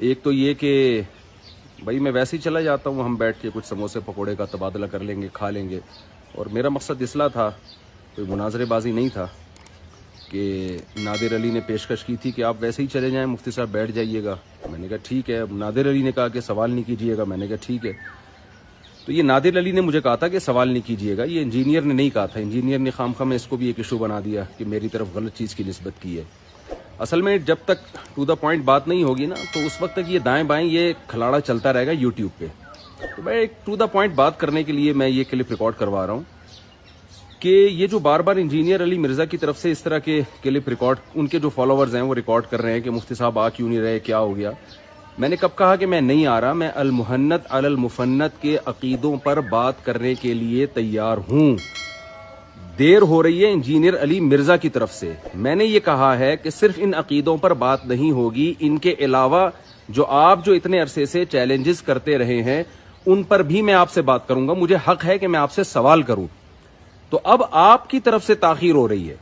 ایک تو یہ کہ بھائی میں ویسے ہی چلا جاتا ہوں, ہم بیٹھ کے کچھ سموسے پکوڑے کا تبادلہ کر لیں گے, کھا لیں گے, اور میرا مقصد اصلاح تھا, کوئی مناظرے بازی نہیں تھا. کہ نادر علی نے پیشکش کی تھی کہ آپ ویسے ہی چلے جائیں, مفتی صاحب بیٹھ جائیے گا. میں نے کہا ٹھیک ہے. نادر علی نے کہا کہ سوال نہیں کیجیے گا, میں نے کہا ٹھیک ہے. تو یہ نادر علی نے مجھے کہا تھا کہ سوال نہیں کیجیے گا, یہ انجینئر نے نہیں کہا تھا. انجینئر نے خام میں اس کو بھی ایک ایشو بنا دیا کہ میری طرف غلط چیز کی نسبت کی ہے. اصل میں جب تک ٹو دا پوائنٹ بات نہیں ہوگی نا, تو اس وقت تک یہ دائیں بائیں یہ کھلاڑا چلتا رہے گا یوٹیوب پہ. تو میں ایک ٹو دا پوائنٹ بات کرنے کے لیے میں یہ کلپ ریکارڈ کروا رہا ہوں کہ یہ جو بار بار انجینئر علی مرزا کی طرف سے اس طرح کے کلپ ریکارڈ, ان کے جو فالوورز ہیں وہ ریکارڈ کر رہے ہیں کہ مفتی صاحب آ کیوں نہیں رہے, کیا ہو گیا. میں نے کب کہا کہ میں نہیں آ رہا؟ میں المحنت علی المفنت کے عقیدوں پر بات کرنے کے لیے تیار ہوں. دیر ہو رہی ہے انجینئر علی مرزا کی طرف سے. میں نے یہ کہا ہے کہ صرف ان عقیدوں پر بات نہیں ہوگی, ان کے علاوہ جو آپ جو اتنے عرصے سے چیلنجز کرتے رہے ہیں ان پر بھی میں آپ سے بات کروں گا. مجھے حق ہے کہ میں آپ سے سوال کروں. تو اب آپ کی طرف سے تاخیر ہو رہی ہے.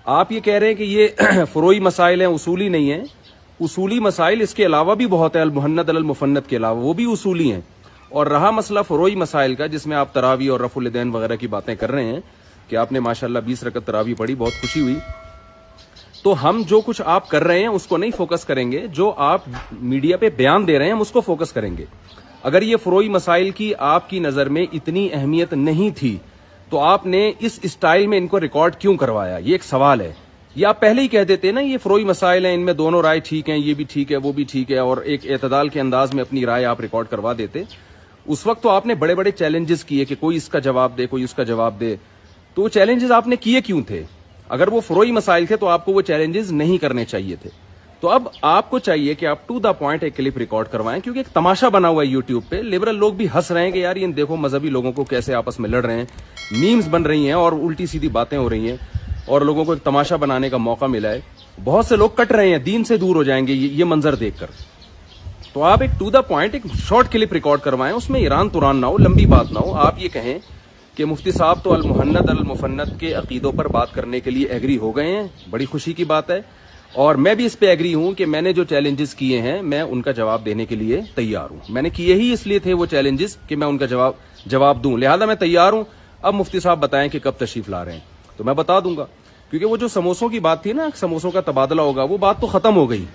آپ یہ کہہ رہے ہیں کہ یہ فروعی مسائل ہیں, اصولی نہیں ہیں. اصولی مسائل اس کے علاوہ بھی بہت ہے, المحنت علی المفنت کے علاوہ وہ بھی اصولی ہیں. اور رہا مسئلہ فروعی مسائل کا, جس میں آپ تراویح اور رفع الیدین وغیرہ کی باتیں کر رہے ہیں کہ آپ نے ماشاءاللہ 20 رکعت تراویح پڑھی, بہت خوشی ہوئی. تو ہم جو کچھ آپ کر رہے ہیں اس کو نہیں فوکس کریں گے, جو آپ میڈیا پہ بیان دے رہے ہیں ہم اس کو فوکس کریں گے. اگر یہ فروعی مسائل کی آپ کی نظر میں اتنی اہمیت نہیں تھی تو آپ نے اس اسٹائل میں ان کو ریکارڈ کیوں کروایا؟ یہ ایک سوال ہے. یہ آپ پہلے ہی کہہ دیتے نا یہ فروعی مسائل ہیں, ان میں دونوں رائے ٹھیک ہیں, یہ بھی ٹھیک ہے وہ بھی ٹھیک ہے, اور ایک اعتدال کے انداز میں اپنی رائے آپ ریکارڈ کروا دیتے. اس وقت تو آپ نے بڑے بڑے چیلنجز کیے کہ کوئی اس کا جواب دے, کوئی اس کا جواب دے. تو وہ چیلنجز آپ نے کیے کیوں تھے؟ اگر وہ فروعی مسائل تھے تو آپ کو وہ چیلنجز نہیں کرنے چاہیے تھے. تو اب آپ کو چاہیے کہ آپ ٹو دا پوائنٹ ایک کلپ ریکارڈ کروائیں, کیونکہ ایک تماشا بنا ہوا ہے یوٹیوب پہ. لبرل لوگ بھی ہنس رہے ہیں کہ یار یہ دیکھو مذہبی لوگوں کو کیسے آپس میں لڑ رہے ہیں, میمز بن رہی ہیں اور الٹی سیدھی باتیں ہو رہی ہیں, اور لوگوں کو ایک تماشا بنانے کا موقع ملا ہے. بہت سے لوگ کٹ رہے ہیں, دین سے دور ہو جائیں گے یہ منظر دیکھ کر. تو آپ ایک ٹو دا پوائنٹ ایک شارٹ کلپ ریکارڈ کروائیں, اس میں ایران توران نہ ہو, لمبی بات نہ ہو. آپ یہ کہیں کہ مفتی صاحب تو المحنت المفنت کے عقیدوں پر بات کرنے کے لیے ایگری ہو گئے ہیں, بڑی خوشی کی بات ہے. اور میں بھی اس پہ ایگری ہوں کہ میں نے جو چیلنجز کیے ہیں میں ان کا جواب دینے کے لیے تیار ہوں. میں نے کیے ہی اس لیے تھے وہ چیلنجز کہ میں ان کا جواب دوں, لہذا میں تیار ہوں. اب مفتی صاحب بتائیں کہ کب تشریف لا رہے ہیں, تو میں بتا دوں گا. کیونکہ وہ جو سموسوں کی بات تھی نا, سموسوں کا تبادلہ ہوگا, وہ بات تو ختم ہو گئی.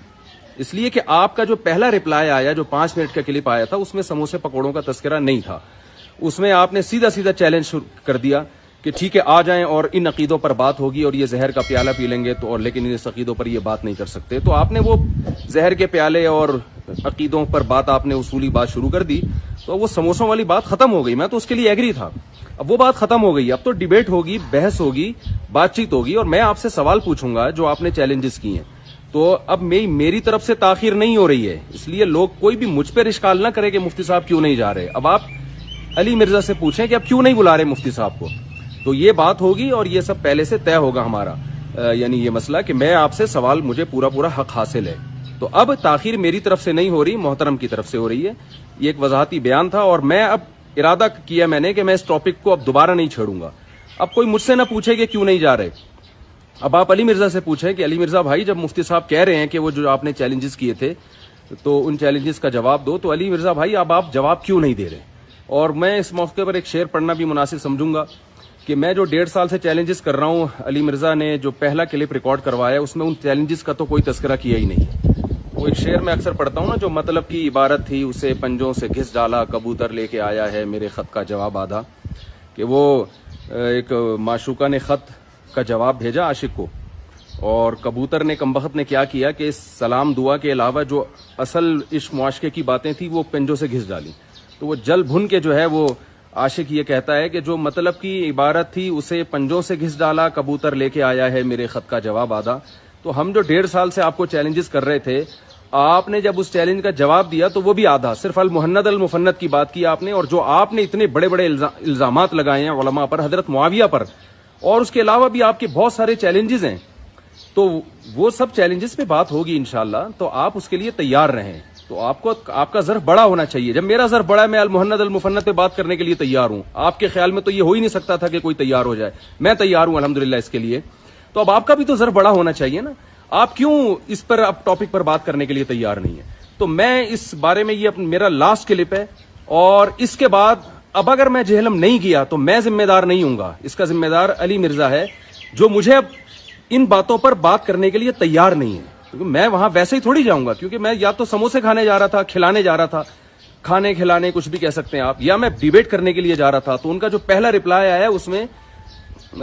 اس لیے کہ آپ کا جو پہلا رپلائی آیا, جو 5 منٹ کا کلپ آیا تھا, اس میں سموسے پکوڑوں کا تذکرہ نہیں تھا. اس میں آپ نے سیدھا چیلنج کر دیا کہ ٹھیک ہے آ جائیں اور ان عقیدوں پر بات ہوگی اور یہ زہر کا پیالہ پی لیں گے, تو اور لیکن اس عقیدوں پر یہ بات نہیں کر سکتے. تو آپ نے وہ زہر کے پیالے اور عقیدوں پر بات آپ نے اصولی بات شروع کر دی, تو وہ سموسوں والی بات ختم ہو گئی. میں تو اس کے لیے ایگری تھا. اب وہ بات ختم ہو گئی, اب تو ڈیبیٹ ہوگی, بحث ہوگی, بات چیت ہوگی, اور میں آپ سے سوال پوچھوں گا جو آپ نے چیلنجز کیے ہیں. تو اب میری طرف سے تاخیر نہیں ہو رہی ہے, اس لیے لوگ کوئی بھی مجھ پہ اشکال نہ کرے کہ مفتی صاحب کیوں نہیں جا رہے. اب آپ علی مرزا سے پوچھیں کہ اب کیوں نہیں بلا رہے مفتی صاحب کو, تو یہ بات ہوگی اور یہ سب پہلے سے طے ہوگا ہمارا, یعنی یہ مسئلہ کہ میں آپ سے سوال, مجھے پورا حق حاصل ہے. تو اب تاخیر میری طرف سے نہیں ہو رہی, محترم کی طرف سے ہو رہی ہے. یہ ایک وضاحتی بیان تھا, اور میں اب ارادہ کیا میں نے کہ میں اس ٹاپک کو اب دوبارہ نہیں چھیڑوں گا. اب کوئی مجھ سے نہ پوچھے کہ کیوں نہیں جا رہے. اب آپ علی مرزا سے پوچھیں کہ علی مرزا بھائی جب مفتی صاحب کہہ رہے ہیں کہ وہ جو آپ نے چیلنجز کیے تھے تو ان چیلنجز کا جواب دو, تو علی مرزا بھائی اب آپ جواب کیوں نہیں دے رہے. اور میں اس موقع پر ایک شعر پڑھنا بھی مناسب سمجھوں گا کہ میں جو 1.5 سال سے چیلنجز کر رہا ہوں, علی مرزا نے جو پہلا کلپ ریکارڈ کروایا اس میں ان چیلنجز کا تو کوئی تذکرہ کیا ہی نہیں. وہ ایک شعر میں اکثر پڑھتا ہوں نا, جو مطلب کی عبارت تھی, اسے پنجوں سے گھس ڈالا, کبوتر لے کے آیا ہے میرے خط کا جواب آدھا. کہ وہ ایک معشوقہ نے خط کا جواب بھیجا عاشق کو, اور کبوتر نے کمبخت نے کیا کیا کہ اس سلام دعا کے علاوہ جو اصل عشق معاشقے کی باتیں تھی وہ پنجوں سے گھس ڈالی. تو وہ جل بھن کے جو ہے وہ عاشق یہ کہتا ہے کہ جو مطلب کی عبارت تھی اسے پنجوں سے گھس ڈالا, کبوتر لے کے آیا ہے میرے خط کا جواب آدھا. تو ہم جو 1.5 سال سے آپ کو چیلنجز کر رہے تھے, آپ نے جب اس چیلنج کا جواب دیا تو وہ بھی آدھا, صرف المحنت المفنت کی بات کی آپ نے. اور جو آپ نے اتنے بڑے بڑے الزامات لگائے ہیں علماء پر, حضرت معاویہ پر, اور اس کے علاوہ بھی آپ کے بہت سارے چیلنجز ہیں, تو وہ سب چیلنجز پہ بات ہوگی انشاءاللہ. تو آپ اس کے لیے تیار رہیں. تو آپ کا ظرف بڑا ہونا چاہیے. جب میرا ظرف بڑا ہے, میں المحنت المفنت پہ بات کرنے کے لیے تیار ہوں. آپ کے خیال میں تو یہ ہو ہی نہیں سکتا تھا کہ کوئی تیار ہو جائے. میں تیار ہوں الحمدللہ اس کے لیے. تو اب آپ کا بھی تو ظرف بڑا ہونا چاہیے نا. آپ کیوں اس پر اب ٹاپک پر بات کرنے کے لیے تیار نہیں ہے؟ تو میں اس بارے میں یہ میرا لاسٹ کلپ ہے، اور اس کے بعد اب اگر میں جہلم نہیں گیا تو میں ذمہ دار نہیں ہوں گا، اس کا ذمہ دار علی مرزا ہے، جو مجھے اب ان باتوں پر بات کرنے کے لیے تیار نہیں ہے، کیونکہ میں وہاں ویسے ہی تھوڑی جاؤں گا، کیونکہ میں یا تو سموسے کھانے جا رہا تھا، کھلانے جا رہا تھا، کھانے کھلانے کچھ بھی کہہ سکتے ہیں آپ، یا میں ڈیبیٹ کرنے کے لیے جا رہا تھا۔ تو ان کا جو پہلا رپلائی آیا اس میں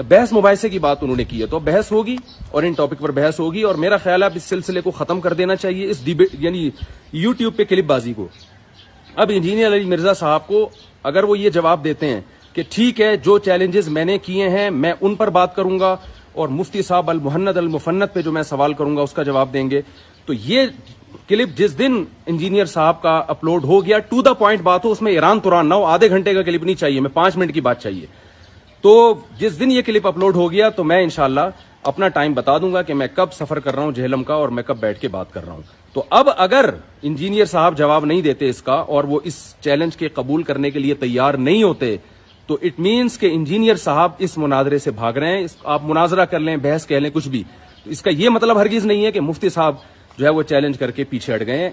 بحث مباحثے کی بات انہوں نے کی ہے، تو بحث ہوگی اور ان ٹاپک پر بحث ہوگی، اور میرا خیال ہے اب اس سلسلے کو ختم کر دینا چاہیے، اس ڈیبیٹ یعنی یوٹیوب پہ کلپ بازی کو۔ اب انجینئر علی مرزا صاحب کو اگر وہ یہ جواب دیتے ہیں کہ ٹھیک ہے، جو چیلنجز میں نے کیے ہیں میں ان پر بات کروں گا، اور مفتی صاحب المہند المفند پہ جو میں سوال کروں گا اس کا جواب دیں گے، تو یہ کلپ جس دن انجینئر صاحب کا اپلوڈ ہو گیا، ٹو دا پوائنٹ بات ہو، اس میں ایران توران نہ ہو، آدھے گھنٹے کا کلپ نہیں چاہیے، میں 5 منٹ کی بات چاہیے۔ تو جس دن یہ کلپ اپلوڈ ہو گیا تو میں انشاءاللہ اپنا ٹائم بتا دوں گا کہ میں کب سفر کر رہا ہوں جہلم کا، اور میں کب بیٹھ کے بات کر رہا ہوں۔ تو اب اگر انجینئر صاحب جواب نہیں دیتے اس کا، اور وہ اس چیلنج کے قبول کرنے کے لیے تیار نہیں ہوتے، تو اٹ مینس کہ انجینئر صاحب اس مناظرے سے بھاگ رہے ہیں۔ آپ مناظرہ کر لیں، بحث کہہ لیں، کچھ بھی، تو اس کا یہ مطلب ہرگز نہیں ہے کہ مفتی صاحب جو ہے وہ چیلنج کر کے پیچھے ہٹ گئے ہیں۔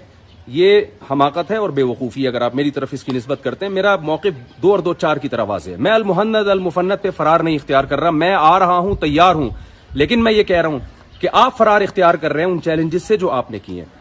یہ حماقت ہے اور بے وقوفی اگر آپ میری طرف اس کی نسبت کرتے ہیں۔ میرا موقف 2 اور 2 4 کی طرح واضح ہے، میں المہند المفند پہ فرار نہیں اختیار کر رہا، میں آ رہا ہوں، تیار ہوں، لیکن میں یہ کہہ رہا ہوں کہ آپ فرار اختیار کر رہے ہیں ان چیلنجز سے جو آپ نے کیے ہیں۔